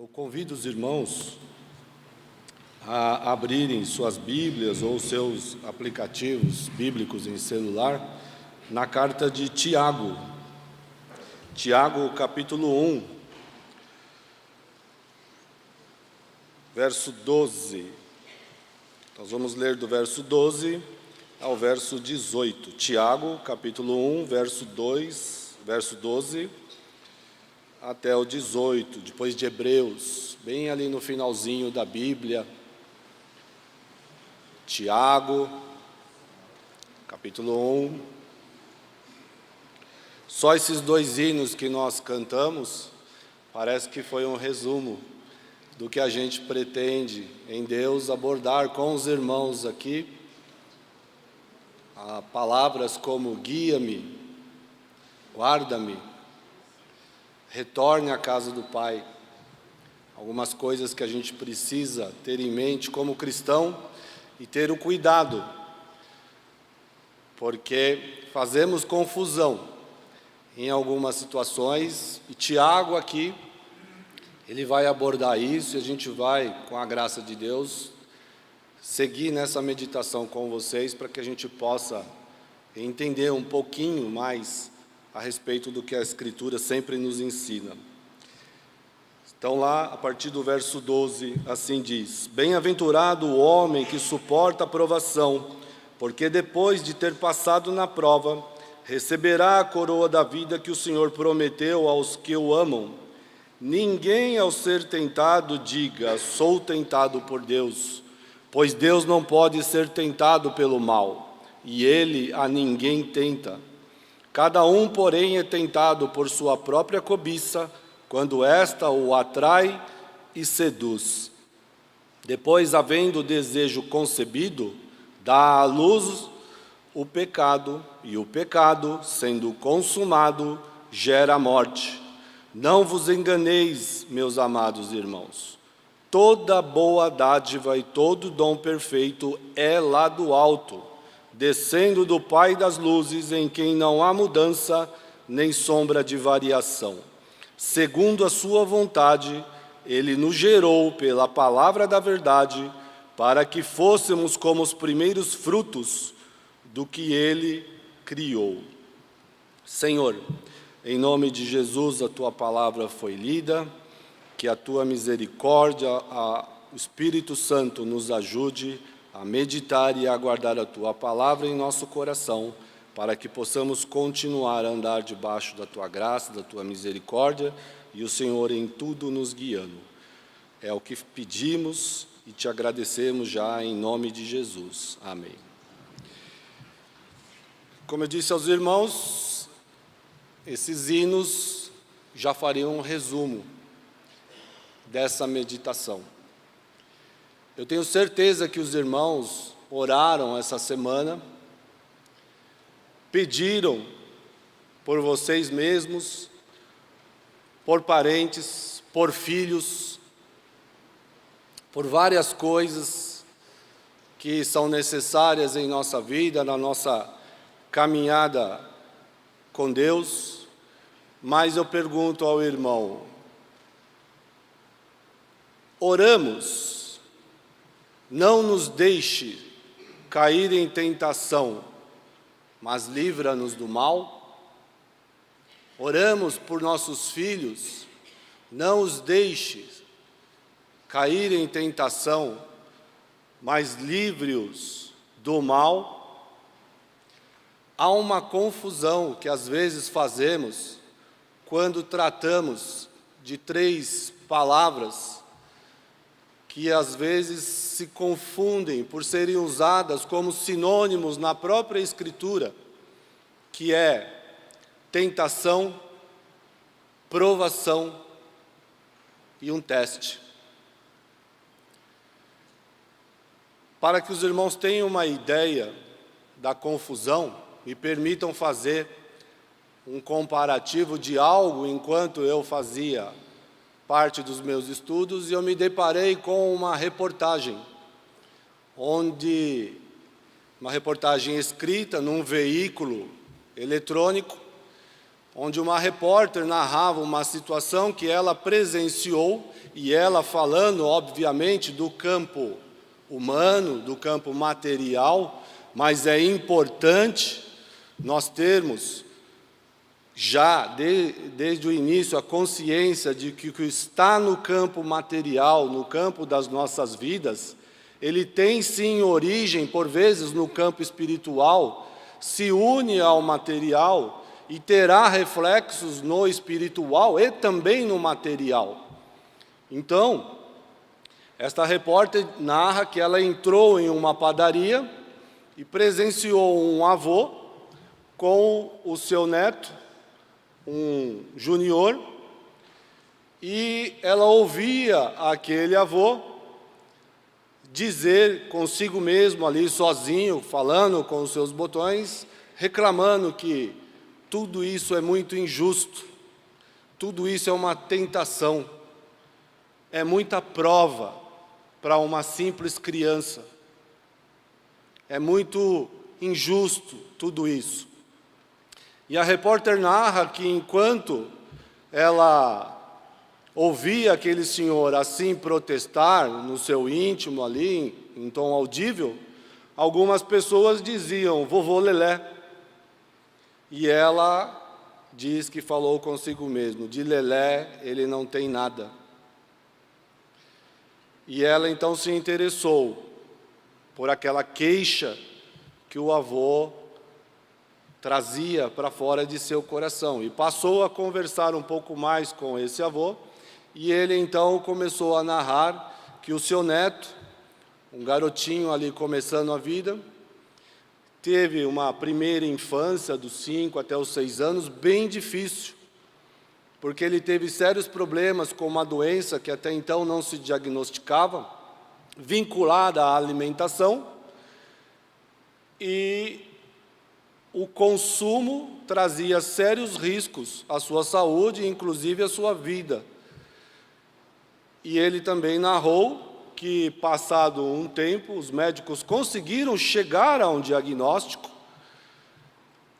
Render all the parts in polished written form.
Eu convido os irmãos a abrirem suas Bíblias ou seus aplicativos bíblicos em celular na carta de Tiago. Tiago, capítulo 1, verso 12. Nós vamos ler do verso 12 ao verso 18. Tiago, capítulo 1, verso 12 até o 18, depois de Hebreus, bem ali no finalzinho da Bíblia. Tiago, capítulo 1. Só esses dois hinos que nós cantamos, parece que foi um resumo do que a gente pretende em Deus abordar com os irmãos aqui. Palavras como guia-me, guarda-me, retorne à casa do Pai. Algumas coisas que a gente precisa ter em mente como cristão e ter o cuidado, porque fazemos confusão em algumas situações, e Tiago aqui, ele vai abordar isso, e a gente vai, com a graça de Deus, seguir nessa meditação com vocês, para que a gente possa entender um pouquinho mais a respeito do que a Escritura sempre nos ensina. Então lá, a partir do verso 12, assim diz: Bem-aventurado o homem que suporta a provação, porque depois de ter passado na prova, receberá a coroa da vida que o Senhor prometeu aos que o amam. Ninguém, ao ser tentado, diga: sou tentado por Deus, pois Deus não pode ser tentado pelo mal, e Ele a ninguém tenta. Cada um, porém, é tentado por sua própria cobiça, quando esta o atrai e seduz. Depois, havendo o desejo concebido, dá à luz o pecado, e o pecado, sendo consumado, gera a morte. Não vos enganeis, meus amados irmãos. Toda boa dádiva e todo dom perfeito é lá do alto, descendo do Pai das luzes, em quem não há mudança nem sombra de variação. Segundo a sua vontade, Ele nos gerou pela palavra da verdade, para que fôssemos como os primeiros frutos do que Ele criou. Senhor, em nome de Jesus, a Tua palavra foi lida, que a Tua misericórdia, o Espírito Santo nos ajude a meditar e a guardar a Tua palavra em nosso coração, para que possamos continuar a andar debaixo da Tua graça, da Tua misericórdia, e o Senhor em tudo nos guiando. É o que pedimos e te agradecemos já em nome de Jesus. Amém. Como eu disse aos irmãos, esses hinos já fariam um resumo dessa meditação. Eu tenho certeza que os irmãos oraram essa semana, pediram por vocês mesmos, por parentes, por filhos, por várias coisas que são necessárias em nossa vida, na nossa caminhada com Deus. Mas eu pergunto ao irmão: oramos? Não nos deixe cair em tentação, mas livra-nos do mal. Oramos por nossos filhos: não os deixe cair em tentação, mas livre-os do mal. Há uma confusão que às vezes fazemos quando tratamos de três palavras que às vezes se confundem por serem usadas como sinônimos na própria Escritura, que é tentação, provação e um teste. Para que os irmãos tenham uma ideia da confusão, me permitam fazer um comparativo de algo enquanto eu fazia parte dos meus estudos, e eu me deparei com uma reportagem, uma reportagem escrita num veículo eletrônico, onde uma repórter narrava uma situação que ela presenciou, e ela falando, obviamente, do campo humano, do campo material, mas é importante nós termos já desde o início a consciência de que o que está no campo material, no campo das nossas vidas, ele tem sim origem, por vezes, no campo espiritual, se une ao material e terá reflexos no espiritual e também no material. Então, esta repórter narra que ela entrou em uma padaria e presenciou um avô com o seu neto, um junior, e ela ouvia aquele avô dizer consigo mesmo ali sozinho, falando com os seus botões, reclamando que tudo isso é muito injusto, tudo isso é uma tentação, é muita prova para uma simples criança, é muito injusto tudo isso. E a repórter narra que enquanto ela ouvia aquele senhor assim protestar no seu íntimo ali, em tom audível, algumas pessoas diziam, vovô Lelé. E ela diz que falou consigo mesmo, de Lelé ele não tem nada. E ela então se interessou por aquela queixa que o avô trazia para fora de seu coração. E passou a conversar um pouco mais com esse avô, e ele então começou a narrar que o seu neto, um garotinho ali começando a vida, teve uma primeira infância dos 5 até os 6 anos bem difícil, porque ele teve sérios problemas com uma doença que até então não se diagnosticava, vinculada à alimentação, e o consumo trazia sérios riscos à sua saúde, inclusive à sua vida. E ele também narrou que, passado um tempo, os médicos conseguiram chegar a um diagnóstico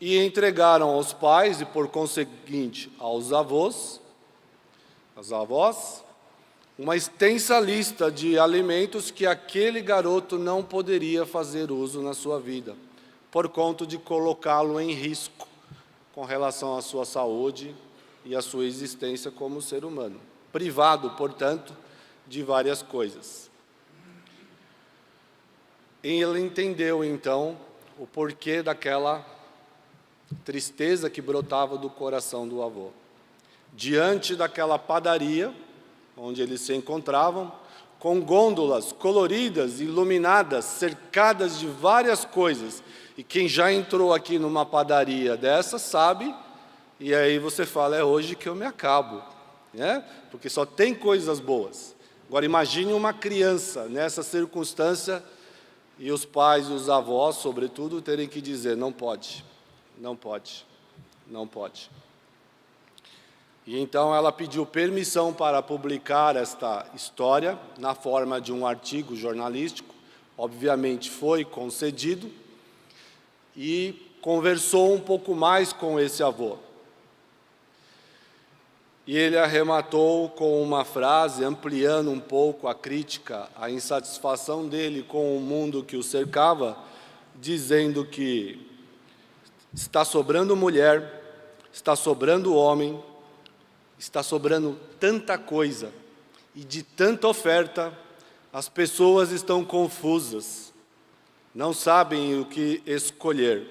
e entregaram aos pais e, por conseguinte, aos avós, às avós, uma extensa lista de alimentos que aquele garoto não poderia fazer uso na sua vida, por conta de colocá-lo em risco com relação à sua saúde e à sua existência como ser humano, privado, portanto, de várias coisas. E ele entendeu, então, o porquê daquela tristeza que brotava do coração do avô. Diante daquela padaria, onde eles se encontravam, com gôndolas coloridas, iluminadas, cercadas de várias coisas. E quem já entrou aqui numa padaria dessa sabe, e aí você fala, é hoje que eu me acabo, né? Porque só tem coisas boas. Agora imagine uma criança nessa circunstância e os pais e os avós, sobretudo, terem que dizer, não pode, não pode, não pode. E então ela pediu permissão para publicar esta história na forma de um artigo jornalístico, obviamente foi concedido, e conversou um pouco mais com esse avô. E ele arrematou com uma frase, ampliando um pouco a crítica, a insatisfação dele com o mundo que o cercava, dizendo que está sobrando mulher, está sobrando homem, está sobrando tanta coisa, e de tanta oferta, as pessoas estão confusas, não sabem o que escolher.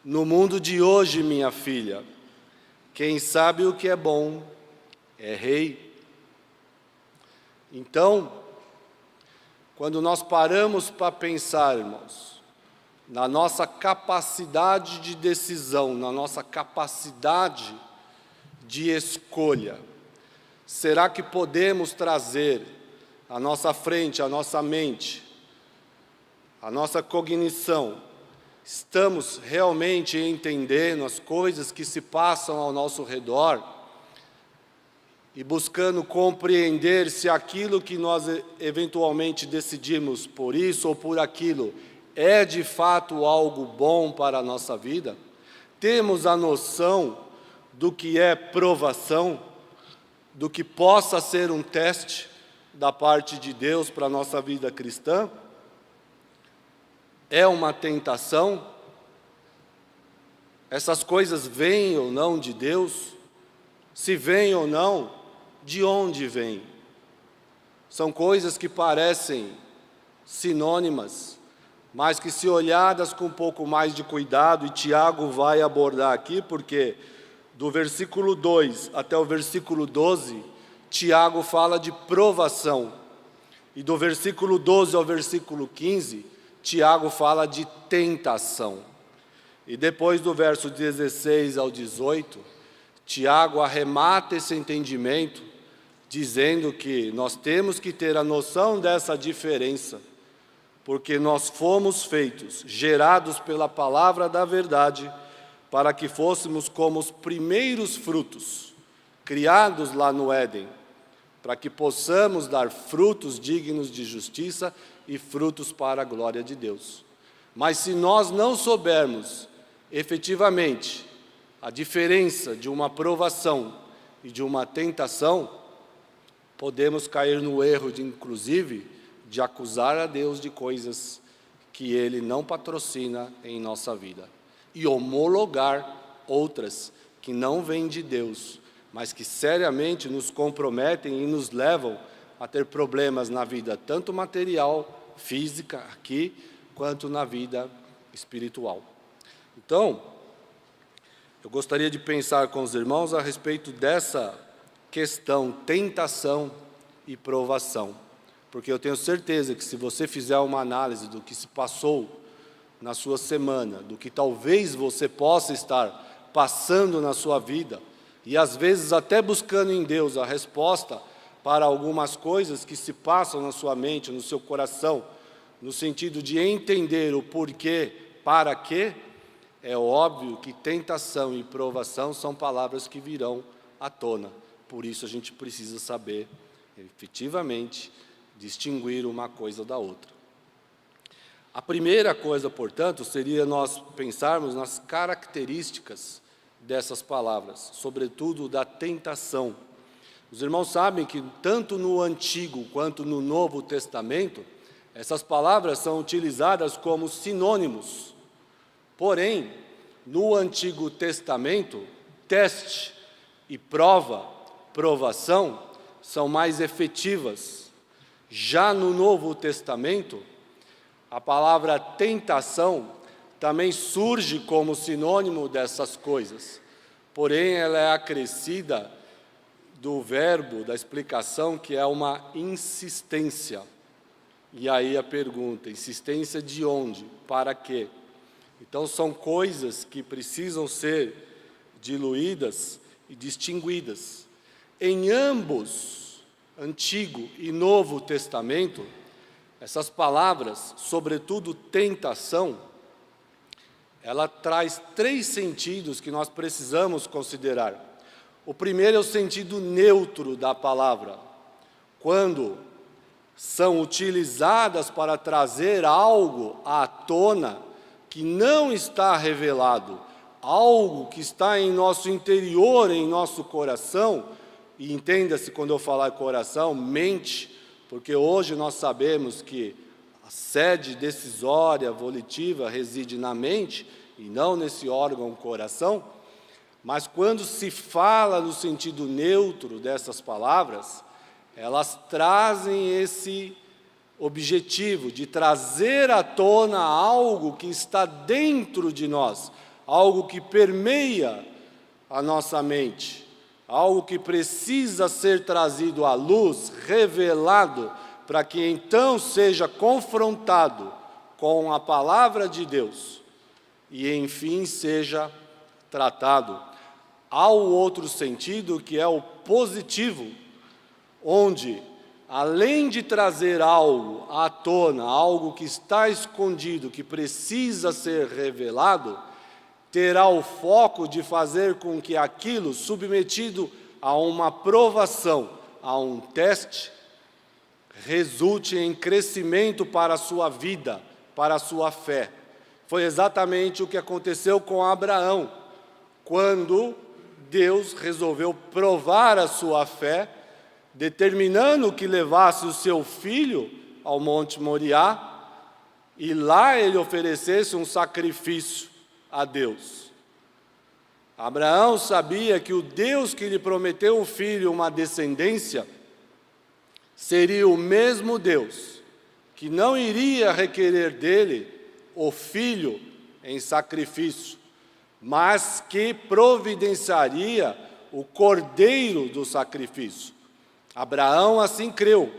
No mundo de hoje, minha filha, quem sabe o que é bom é rei. Então, quando nós paramos para pensar, irmãos, na nossa capacidade de decisão, na nossa capacidade de escolha, será que podemos trazer à nossa frente, à nossa mente, a nossa cognição, estamos realmente entendendo as coisas que se passam ao nosso redor e buscando compreender se aquilo que nós eventualmente decidimos por isso ou por aquilo é de fato algo bom para a nossa vida? Temos a noção do que é provação, do que possa ser um teste da parte de Deus para a nossa vida cristã? É uma tentação? Essas coisas vêm ou não de Deus? Se vêm ou não, de onde vêm? São coisas que parecem sinônimas, mas que, se olhadas com um pouco mais de cuidado, e Tiago vai abordar aqui, porque do versículo 2 até o versículo 12, Tiago fala de provação, e do versículo 12 ao versículo 15, Tiago fala de tentação. E depois do verso 16 ao 18, Tiago arremata esse entendimento, dizendo que nós temos que ter a noção dessa diferença, porque nós fomos feitos, gerados pela palavra da verdade, para que fôssemos como os primeiros frutos, criados lá no Éden, para que possamos dar frutos dignos de justiça e frutos para a glória de Deus. Mas se nós não soubermos efetivamente a diferença de uma provação e de uma tentação, podemos cair no erro, inclusive, de acusar a Deus de coisas que Ele não patrocina em nossa vida, e homologar outras que não vêm de Deus, mas que seriamente nos comprometem e nos levam a ter problemas na vida, tanto material, física, aqui, quanto na vida espiritual. Então, eu gostaria de pensar com os irmãos a respeito dessa questão, tentação e provação, porque eu tenho certeza que, se você fizer uma análise do que se passou na sua semana, do que talvez você possa estar passando na sua vida, e às vezes até buscando em Deus a resposta para algumas coisas que se passam na sua mente, no seu coração, no sentido de entender o porquê, para quê, é óbvio que tentação e provação são palavras que virão à tona. Por isso a gente precisa saber, efetivamente, distinguir uma coisa da outra. A primeira coisa, portanto, seria nós pensarmos nas características dessas palavras, sobretudo da tentação. Os irmãos sabem que tanto no Antigo quanto no Novo Testamento, essas palavras são utilizadas como sinônimos. Porém, no Antigo Testamento, teste e provação, são mais efetivas. Já no Novo Testamento, a palavra tentação também surge como sinônimo dessas coisas, porém ela é acrescida do verbo, da explicação, que é uma insistência. E aí a pergunta, insistência de onde? Para quê? Então são coisas que precisam ser diluídas e distinguidas. Em ambos, Antigo e Novo Testamento, essas palavras, sobretudo tentação, ela traz 3 sentidos que nós precisamos considerar. O primeiro é o sentido neutro da palavra, quando são utilizadas para trazer algo à tona que não está revelado, algo que está em nosso interior, em nosso coração, e entenda-se, quando eu falar coração, mente, porque hoje nós sabemos que a sede decisória, volitiva, reside na mente, e não nesse órgão coração. Mas quando se fala no sentido neutro dessas palavras, elas trazem esse objetivo de trazer à tona algo que está dentro de nós, algo que permeia a nossa mente, algo que precisa ser trazido à luz, revelado, para que então seja confrontado com a palavra de Deus e, enfim, seja tratado. Há o outro sentido, que é o positivo, onde, além de trazer algo à tona, algo que está escondido, que precisa ser revelado, terá o foco de fazer com que aquilo, submetido a uma provação, a um teste, resulte em crescimento para a sua vida, para a sua fé. Foi exatamente o que aconteceu com Abraão, quando Deus resolveu provar a sua fé, determinando que levasse o seu filho ao Monte Moriá, e lá ele oferecesse um sacrifício a Deus. Abraão sabia que o Deus que lhe prometeu um filho, uma descendência, seria o mesmo Deus que não iria requerer dele o filho em sacrifício, mas que providenciaria o cordeiro do sacrifício. Abraão assim creu,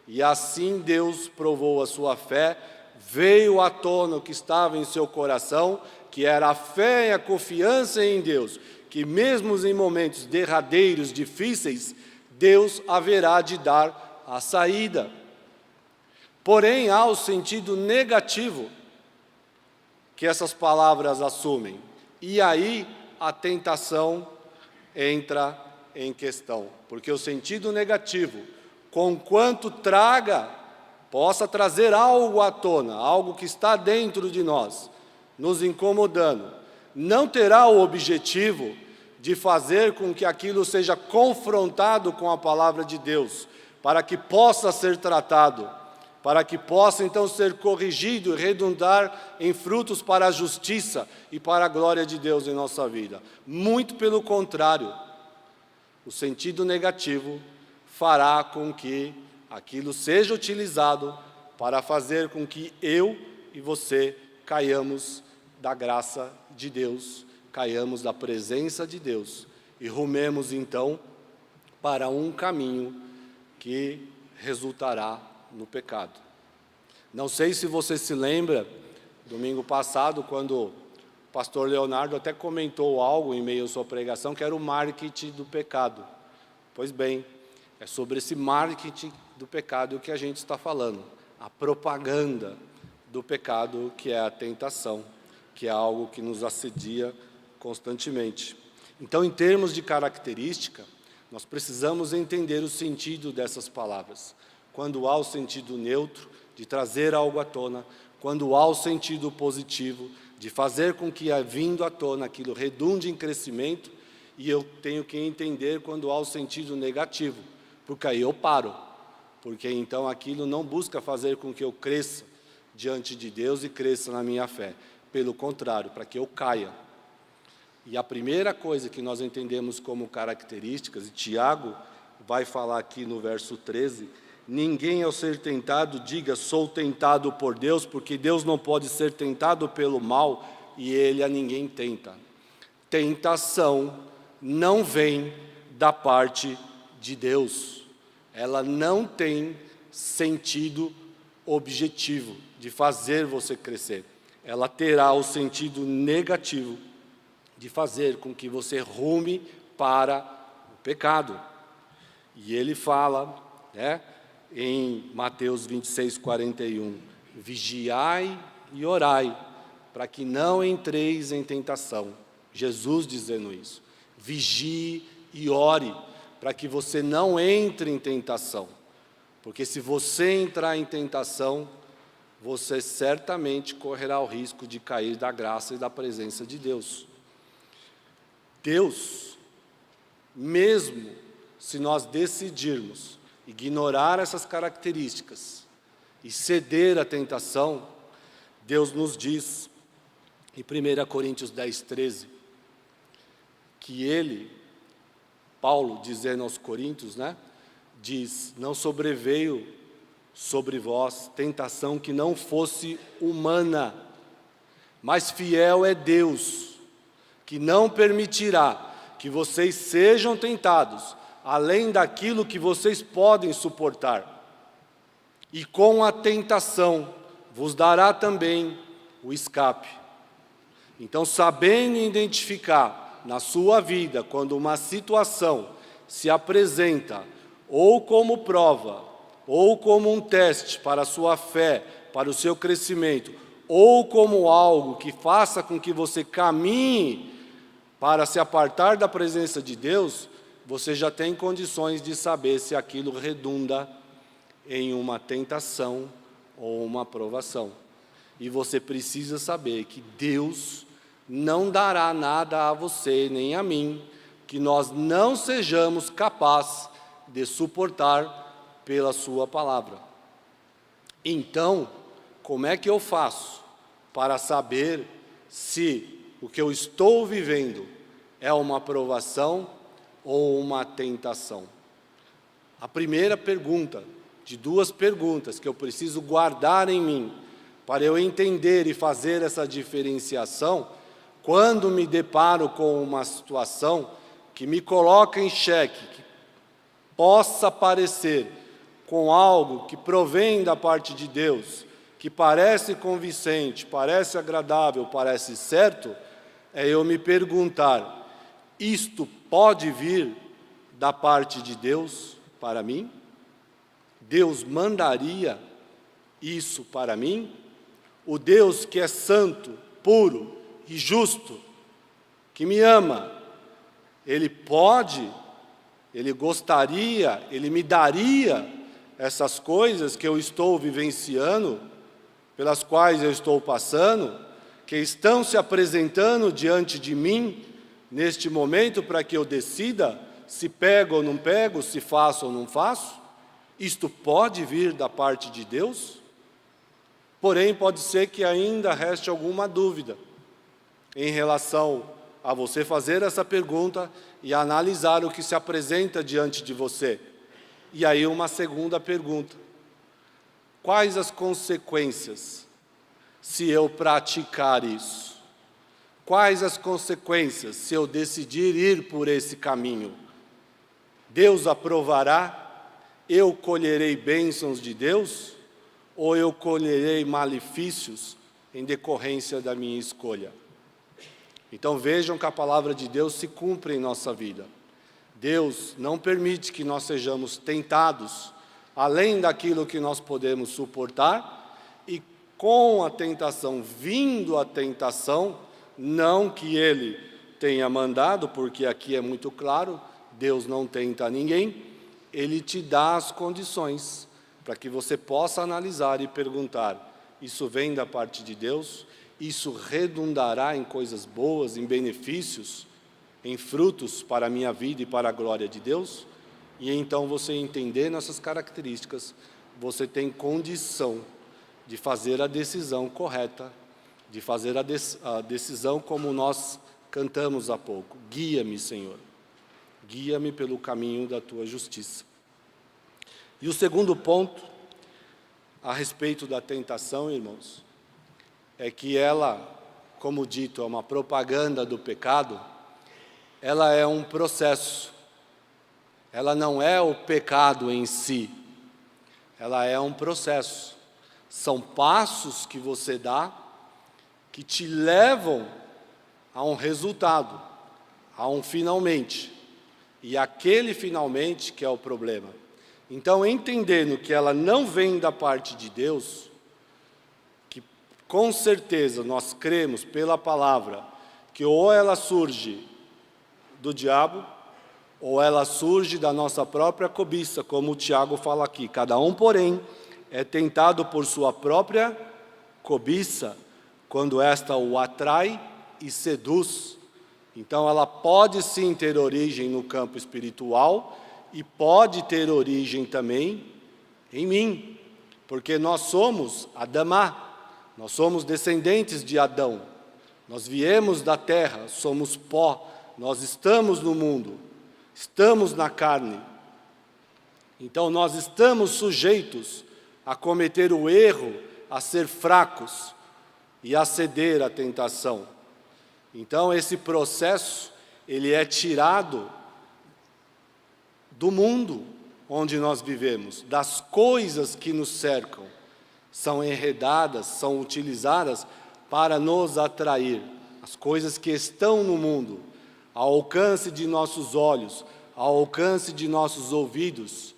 e assim Deus provou a sua fé, veio à tona o que estava em seu coração, que era a fé e a confiança em Deus, que mesmo em momentos derradeiros, difíceis, Deus haverá de dar a saída. Porém, há o sentido negativo que essas palavras assumem, e aí a tentação entra em questão, porque o sentido negativo, conquanto possa trazer algo à tona, algo que está dentro de nós, nos incomodando, não terá o objetivo de fazer com que aquilo seja confrontado com a palavra de Deus, para que possa ser tratado, para que possa então ser corrigido e redundar em frutos para a justiça e para a glória de Deus em nossa vida. Muito pelo contrário, o sentido negativo fará com que aquilo seja utilizado para fazer com que eu e você caiamos da graça de Deus, caiamos da presença de Deus e rumemos então para um caminho que resultará no pecado. Não sei se você se lembra, domingo passado, quando o pastor Leonardo até comentou algo em meio à sua pregação, que era o marketing do pecado. Pois bem, é sobre esse marketing do pecado que a gente está falando, a propaganda do pecado, que é a tentação, que é algo que nos assedia constantemente. Então, em termos de característica, nós precisamos entender o sentido dessas palavras. Quando há o sentido neutro, de trazer algo à tona, quando há o sentido positivo, de fazer com que, vindo à tona, aquilo redunde em crescimento, e eu tenho que entender quando há o sentido negativo, porque aí eu paro, porque então aquilo não busca fazer com que eu cresça diante de Deus e cresça na minha fé, pelo contrário, para que eu caia. E a primeira coisa que nós entendemos como características, e Tiago vai falar aqui no verso 13, ninguém ao ser tentado diga, sou tentado por Deus, porque Deus não pode ser tentado pelo mal, e Ele a ninguém tenta. Tentação não vem da parte de Deus. Ela não tem sentido objetivo de fazer você crescer. Ela terá o sentido negativo de fazer com que você rume para o pecado. E ele fala, em Mateus 26:41, vigiai e orai, para que não entreis em tentação. Jesus dizendo isso. Vigie e ore, para que você não entre em tentação. Porque se você entrar em tentação, você certamente correrá o risco de cair da graça e da presença de Deus. Deus, mesmo se nós decidirmos ignorar essas características e ceder à tentação, Deus nos diz, em 1 Coríntios 10:13, que Paulo, dizendo aos Coríntios, diz, não sobreveio sobre vós tentação que não fosse humana, mas fiel é Deus, que não permitirá que vocês sejam tentados, além daquilo que vocês podem suportar. E com a tentação vos dará também o escape. Então, sabendo identificar na sua vida, quando uma situação se apresenta, ou como prova, ou como um teste para a sua fé, para o seu crescimento, ou como algo que faça com que você caminhe para se apartar da presença de Deus, você já tem condições de saber se aquilo redunda em uma tentação ou uma provação. E você precisa saber que Deus não dará nada a você nem a mim que nós não sejamos capazes de suportar pela sua palavra. Então, como é que eu faço para saber se o que eu estou vivendo é uma provação ou uma tentação? A primeira pergunta, de duas perguntas que eu preciso guardar em mim, para eu entender e fazer essa diferenciação, quando me deparo com uma situação que me coloca em xeque, que possa parecer com algo que provém da parte de Deus, que parece convincente, parece agradável, parece certo, é eu me perguntar: isto pode vir da parte de Deus para mim? Deus mandaria isso para mim? O Deus que é santo, puro e justo, que me ama, Ele pode, Ele gostaria, Ele me daria essas coisas que eu estou vivenciando, pelas quais eu estou passando, que estão se apresentando diante de mim neste momento para que eu decida se pego ou não pego, se faço ou não faço? Isto pode vir da parte de Deus? Porém, pode ser que ainda reste alguma dúvida em relação a você fazer essa pergunta e analisar o que se apresenta diante de você. E aí uma segunda pergunta: quais as consequências se eu praticar isso? Quais as consequências se eu decidir ir por esse caminho? Deus aprovará? Eu colherei bênçãos de Deus? Ou eu colherei malefícios em decorrência da minha escolha? Então vejam que a palavra de Deus se cumpre em nossa vida. Deus não permite que nós sejamos tentados além daquilo que nós podemos suportar, e com a tentação, vindo a tentação, não que Ele tenha mandado, porque aqui é muito claro, Deus não tenta ninguém, Ele te dá as condições para que você possa analisar e perguntar: isso vem da parte de Deus? Isso redundará em coisas boas, em benefícios, em frutos para a minha vida e para a glória de Deus? E então você entendendo essas características, você tem condição de fazer a decisão correta, de fazer a decisão como nós cantamos há pouco: guia-me, Senhor, guia-me pelo caminho da Tua justiça. E o segundo ponto, a respeito da tentação, irmãos, é que ela, como dito, é uma propaganda do pecado. Ela é um processo, ela não é o pecado em si, ela é um processo. São passos que você dá que te levam a um resultado, a um finalmente, e aquele finalmente que é o problema. Então, entendendo que ela não vem da parte de Deus, que com certeza nós cremos pela palavra que ou ela surge do diabo, ou ela surge da nossa própria cobiça, como o Tiago fala aqui. Cada um, porém, é tentado por sua própria cobiça, quando esta o atrai e seduz. Então, ela pode sim ter origem no campo espiritual e pode ter origem também em mim, porque nós somos Adamá, nós somos descendentes de Adão, nós viemos da terra, somos pó, nós estamos no mundo, estamos na carne. Então nós estamos sujeitos a cometer o erro, a ser fracos e a ceder à tentação. Então esse processo, ele é tirado do mundo onde nós vivemos, das coisas que nos cercam, são enredadas, são utilizadas para nos atrair. As coisas que estão no mundo, ao alcance de nossos olhos, ao alcance de nossos ouvidos,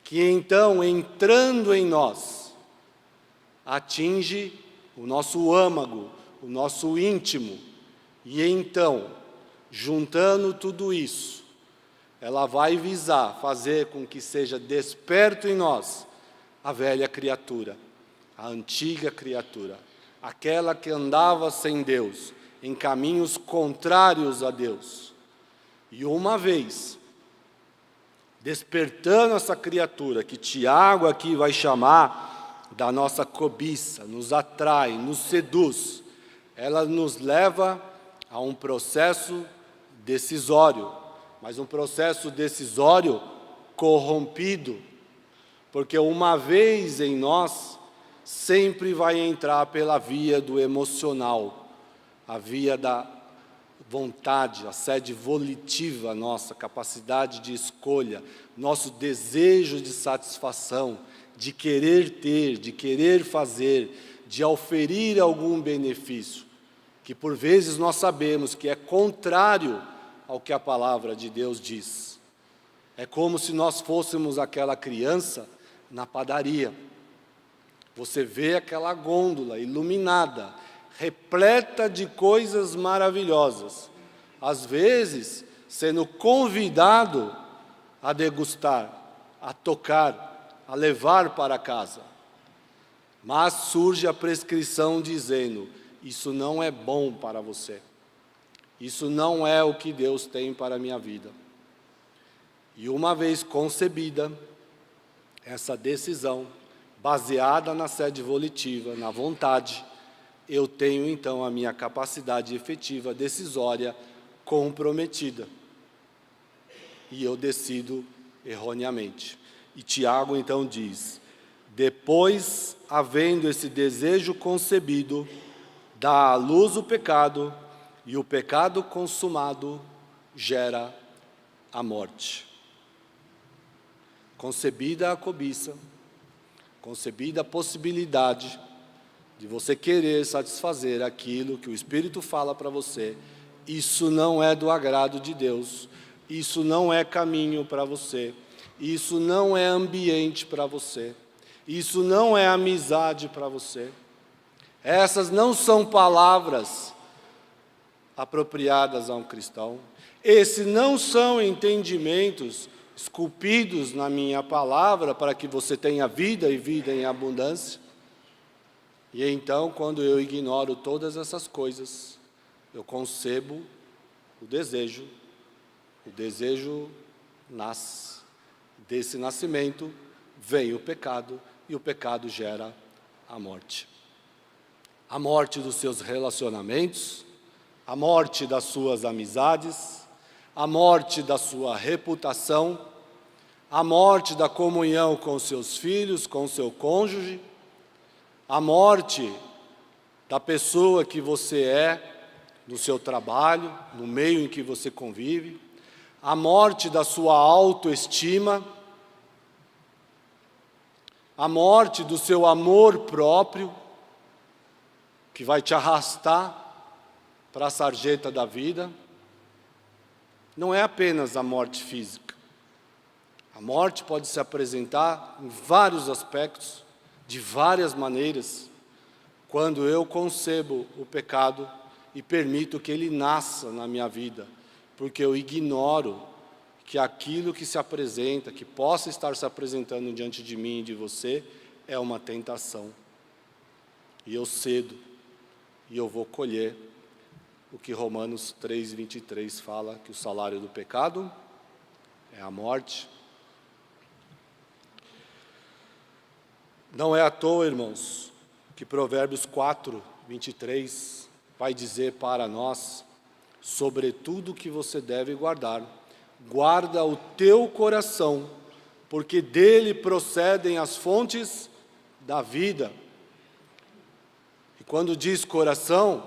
que então, entrando em nós, atinge o nosso âmago, o nosso íntimo, e então, juntando tudo isso, ela vai visar fazer com que seja desperto em nós a velha criatura, a antiga criatura, aquela que andava sem Deus, em caminhos contrários a Deus. E uma vez, despertando essa criatura, que Tiago aqui vai chamar da nossa cobiça, nos atrai, nos seduz, ela nos leva a um processo decisório, mas um processo decisório corrompido, porque uma vez em nós, sempre vai entrar pela via do emocional, a via da vontade, a sede volitiva nossa, capacidade de escolha, nosso desejo de satisfação, de querer ter, de querer fazer, de oferir algum benefício, que por vezes nós sabemos que é contrário ao que a palavra de Deus diz. É como se nós fôssemos aquela criança na padaria. Você vê aquela gôndola iluminada, repleta de coisas maravilhosas, às vezes sendo convidado a degustar, a tocar, a levar para casa. Mas surge a prescrição dizendo: isso não é bom para você, isso não é o que Deus tem para a minha vida. E uma vez concebida, essa decisão, baseada na sede volitiva, na vontade, eu tenho então a minha capacidade efetiva, decisória, comprometida. E eu decido erroneamente. E Tiago então diz: depois, havendo esse desejo concebido, dá à luz o pecado, e o pecado consumado gera a morte. Concebida a cobiça, concebida a possibilidade de você querer satisfazer aquilo que o Espírito fala para você, isso não é do agrado de Deus, isso não é caminho para você, isso não é ambiente para você, isso não é amizade para você. Essas não são palavras apropriadas a um cristão, esses não são entendimentos esculpidos na minha palavra para que você tenha vida e vida em abundância. E então, quando eu ignoro todas essas coisas, eu concebo o desejo nasce. Desse nascimento vem o pecado, e o pecado gera a morte. A morte dos seus relacionamentos, a morte das suas amizades, a morte da sua reputação, a morte da comunhão com seus filhos, com seu cônjuge, a morte da pessoa que você é, no seu trabalho, no meio em que você convive, a morte da sua autoestima, a morte do seu amor próprio, que vai te arrastar para a sarjeta da vida. Não é apenas a morte física. A morte pode se apresentar em vários aspectos, de várias maneiras, quando eu concebo o pecado e permito que ele nasça na minha vida, porque eu ignoro que aquilo que se apresenta, que possa estar se apresentando diante de mim e de você, é uma tentação. E eu cedo, e eu vou colher o que Romanos 3:23 fala, que o salário do pecado é a morte. Não é à toa, irmãos, que Provérbios 4:23 vai dizer para nós: sobretudo que você deve guardar, guarda o teu coração, porque dele procedem as fontes da vida. E quando diz coração,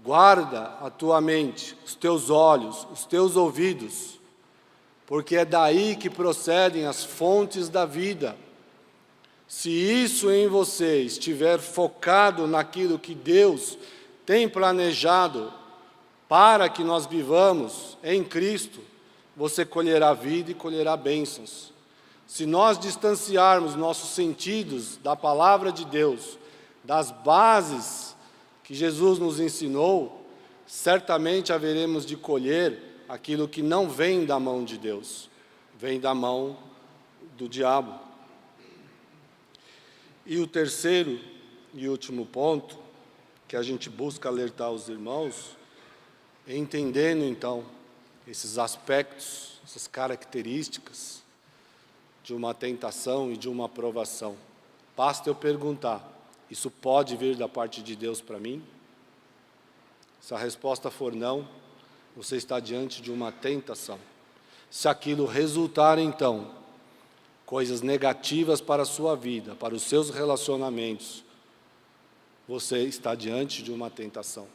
guarda a tua mente, os teus olhos, os teus ouvidos, porque é daí que procedem as fontes da vida. Se isso em você estiver focado naquilo que Deus tem planejado para que nós vivamos em Cristo, você colherá vida e colherá bênçãos. Se nós distanciarmos nossos sentidos da palavra de Deus, das bases que Jesus nos ensinou, certamente haveremos de colher aquilo que não vem da mão de Deus, vem da mão do diabo. E o terceiro e último ponto, que a gente busca alertar os irmãos, entendendo então esses aspectos, essas características de uma tentação e de uma provação. Basta eu perguntar: isso pode vir da parte de Deus para mim? Se a resposta for não, você está diante de uma tentação. Se aquilo resultar, então, coisas negativas para a sua vida, para os seus relacionamentos, você está diante de uma tentação.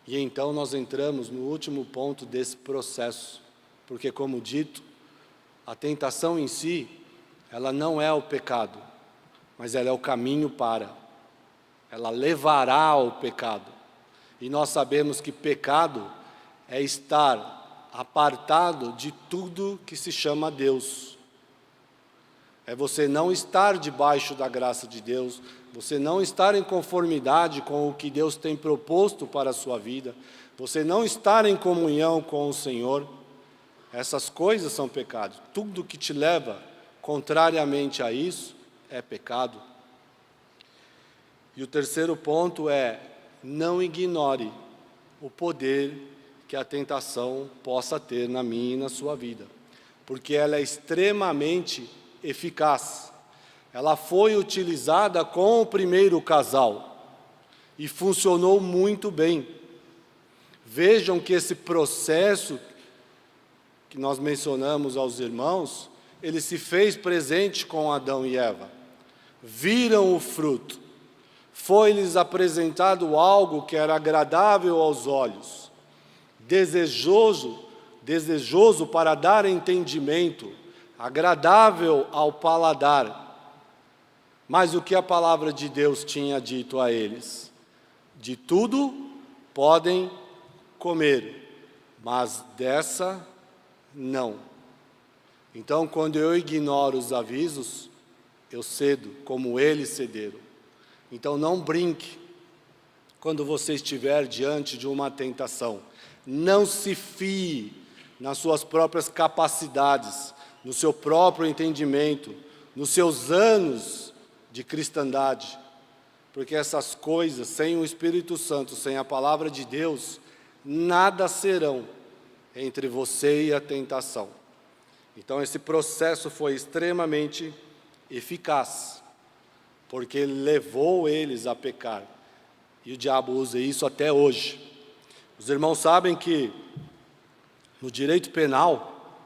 E então nós entramos no último ponto desse processo, porque, como dito, a tentação em si, ela não é o pecado, mas ela é o caminho para. Ela levará ao pecado. E nós sabemos que pecado é estar apartado de tudo que se chama Deus. É você não estar debaixo da graça de Deus, você não estar em conformidade com o que Deus tem proposto para a sua vida, você não estar em comunhão com o Senhor. Essas coisas são pecados. Tudo que te leva contrariamente a isso é pecado. E o terceiro ponto é: não ignore o poder que a tentação possa ter na minha e na sua vida, porque ela é extremamente eficaz. Ela foi utilizada com o primeiro casal e funcionou muito bem. Vejam que esse processo que nós mencionamos aos irmãos, ele se fez presente com Adão e Eva. Viram o fruto. Foi-lhes apresentado algo que era agradável aos olhos, desejoso para dar entendimento, agradável ao paladar. Mas o que a palavra de Deus tinha dito a eles? De tudo podem comer, mas dessa não. Então, quando eu ignoro os avisos, eu cedo, como eles cederam. Então, não brinque quando você estiver diante de uma tentação. Não se fie nas suas próprias capacidades, no seu próprio entendimento, nos seus anos de cristandade. Porque essas coisas, sem o Espírito Santo, sem a palavra de Deus, nada serão entre você e a tentação. Então, esse processo foi extremamente eficaz, porque ele levou eles a pecar. E o diabo usa isso até hoje. Os irmãos sabem que no direito penal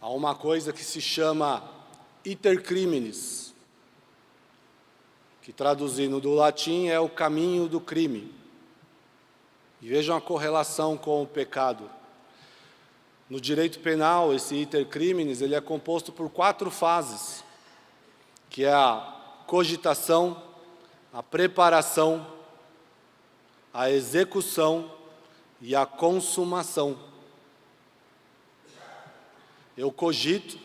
há uma coisa que se chama iter criminis, que traduzindo do latim é o caminho do crime. E vejam a correlação com o pecado. No direito penal, esse iter criminis, ele é composto por 4 fases, que é a cogitação, a preparação, a execução e a consumação. Eu cogito,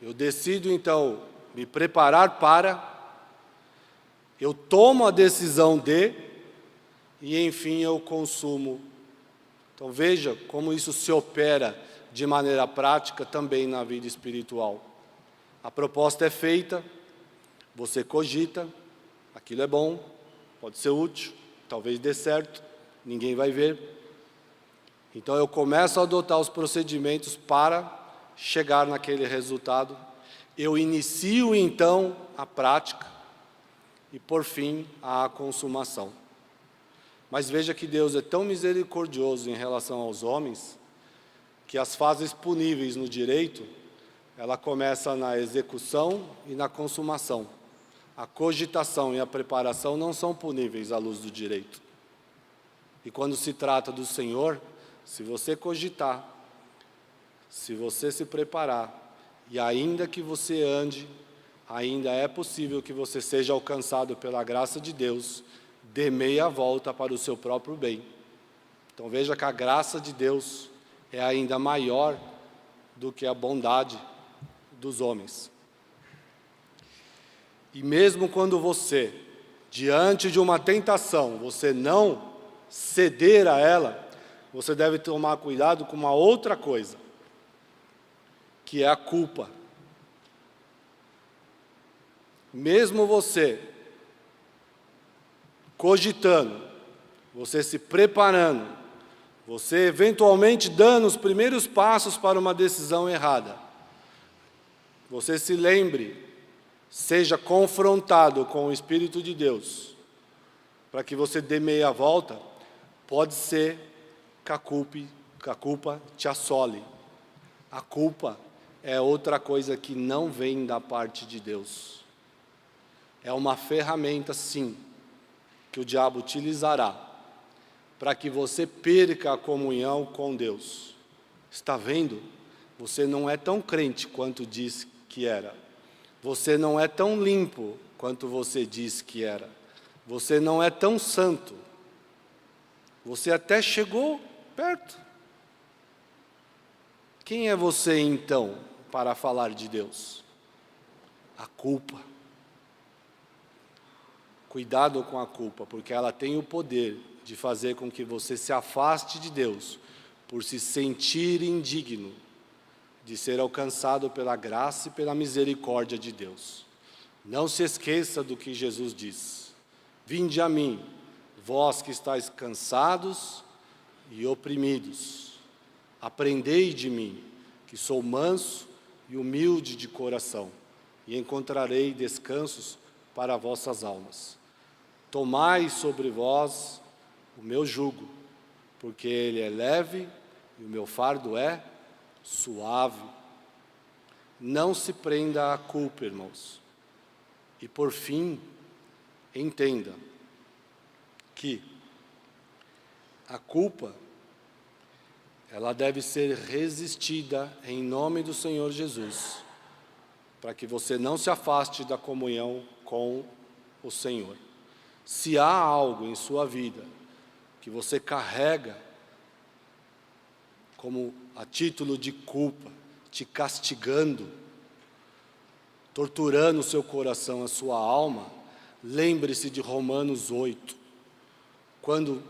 eu decido então me preparar para, eu tomo a decisão de, e enfim eu consumo. Então veja como isso se opera de maneira prática também na vida espiritual. A proposta é feita, você cogita, aquilo é bom, pode ser útil, talvez dê certo, ninguém vai ver. Então eu começo a adotar os procedimentos para chegar naquele resultado. Eu inicio então a prática e por fim a consumação. Mas veja que Deus é tão misericordioso em relação aos homens, que as fases puníveis no direito, ela começa na execução e na consumação. A cogitação e a preparação não são puníveis à luz do direito. E quando se trata do Senhor, se você cogitar, se você se preparar, e ainda que você ande, ainda é possível que você seja alcançado pela graça de Deus, dê meia volta para o seu próprio bem. Então veja que a graça de Deus é ainda maior do que a bondade dos homens. E mesmo quando você, diante de uma tentação, você não ceder a ela, você deve tomar cuidado com uma outra coisa, que é a culpa. Mesmo você cogitando, você se preparando, você eventualmente dando os primeiros passos para uma decisão errada, você se lembre, seja confrontado com o Espírito de Deus, para que você dê meia volta, pode ser que a culpa te assole. A culpa é outra coisa que não vem da parte de Deus. É uma ferramenta, sim, que o diabo utilizará para que você perca a comunhão com Deus. Está vendo? Você não é tão crente quanto diz que era. Você não é tão limpo quanto você diz que era. Você não é tão santo. Você até chegou perto. Quem é você então para falar de Deus? A culpa. Cuidado com a culpa, porque ela tem o poder de fazer com que você se afaste de Deus, por se sentir indigno de ser alcançado pela graça e pela misericórdia de Deus. Não se esqueça do que Jesus diz: vinde a mim, vós que estáis cansados e oprimidos, aprendei de mim, que sou manso e humilde de coração, e encontrarei descansos para vossas almas. Tomai sobre vós o meu jugo, porque ele é leve e o meu fardo é suave. Não se prenda à culpa, irmãos. E por fim, entenda que a culpa, ela deve ser resistida em nome do Senhor Jesus, para que você não se afaste da comunhão com o Senhor. Se há algo em sua vida que você carrega como a título de culpa, te castigando, torturando o seu coração, a sua alma, lembre-se de Romanos 8, quando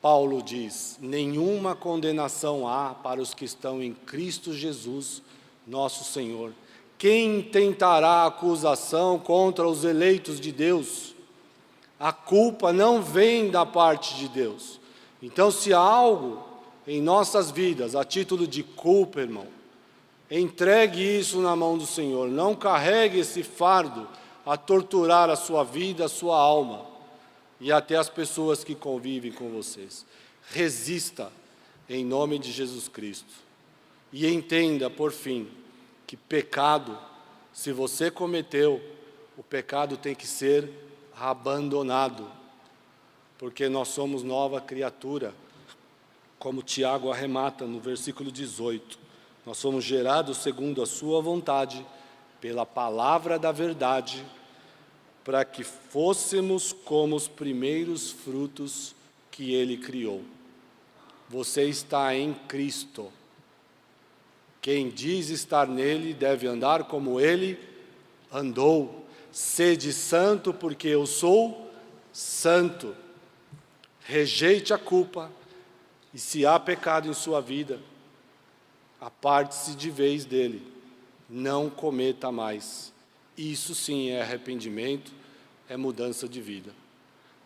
Paulo diz: nenhuma condenação há para os que estão em Cristo Jesus, nosso Senhor. Quem tentará acusação contra os eleitos de Deus? A culpa não vem da parte de Deus. Então, se há algo em nossas vidas a título de culpa, irmão, entregue isso na mão do Senhor. Não carregue esse fardo a torturar a sua vida, a sua alma e até as pessoas que convivem com vocês. Resista em nome de Jesus Cristo. E entenda, por fim, que pecado, se você cometeu, o pecado tem que ser abandonado, porque nós somos nova criatura, como Tiago arremata no versículo 18. Nós somos gerados segundo a sua vontade, pela palavra da verdade, para que fôssemos como os primeiros frutos que Ele criou. Você está em Cristo. Quem diz estar nele deve andar como Ele andou. Sede santo, porque eu sou santo. Rejeite a culpa, e se há pecado em sua vida, aparte-se de vez dele. Não cometa mais. Isso sim é arrependimento, é mudança de vida.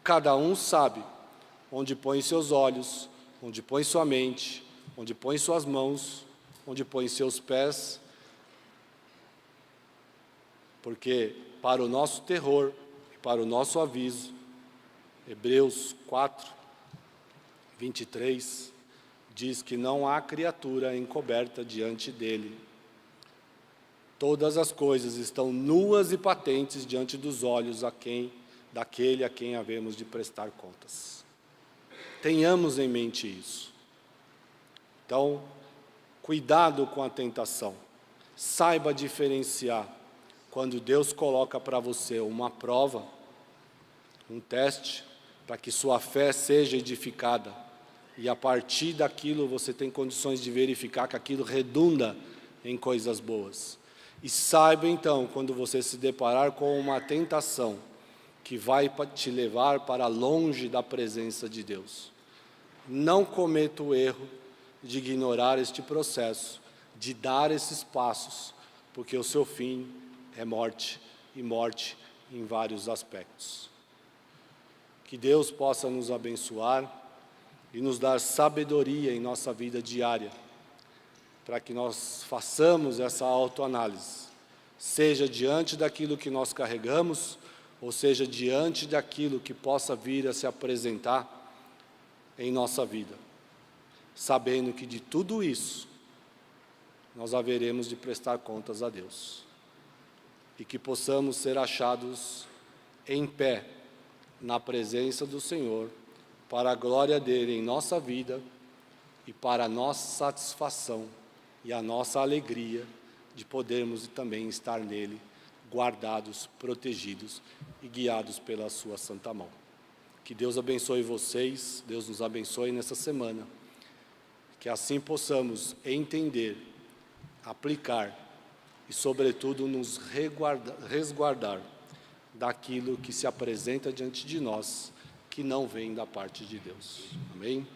Cada um sabe onde põe seus olhos, onde põe sua mente, onde põe suas mãos, onde põe seus pés, porque para o nosso terror e para o nosso aviso, Hebreus 4, 23, diz que não há criatura encoberta diante dele. Todas as coisas estão nuas e patentes diante dos olhos daquele a quem havemos de prestar contas. Tenhamos em mente isso. Então, cuidado com a tentação. Saiba diferenciar quando Deus coloca para você uma prova, um teste, para que sua fé seja edificada. E a partir daquilo você tem condições de verificar que aquilo redunda em coisas boas. E saiba então, quando você se deparar com uma tentação que vai te levar para longe da presença de Deus, não cometa o erro de ignorar este processo, de dar esses passos, porque o seu fim é morte, e morte em vários aspectos. Que Deus possa nos abençoar e nos dar sabedoria em nossa vida diária, para que nós façamos essa autoanálise, seja diante daquilo que nós carregamos, ou seja diante daquilo que possa vir a se apresentar em nossa vida, sabendo que de tudo isso nós haveremos de prestar contas a Deus, e que possamos ser achados em pé na presença do Senhor, para a glória dele em nossa vida e para a nossa satisfação e a nossa alegria de podermos também estar nele, guardados, protegidos e guiados pela sua santa mão. Que Deus abençoe vocês, Deus nos abençoe nessa semana, que assim possamos entender, aplicar e, sobretudo, nos resguardar daquilo que se apresenta diante de nós, que não vem da parte de Deus. Amém?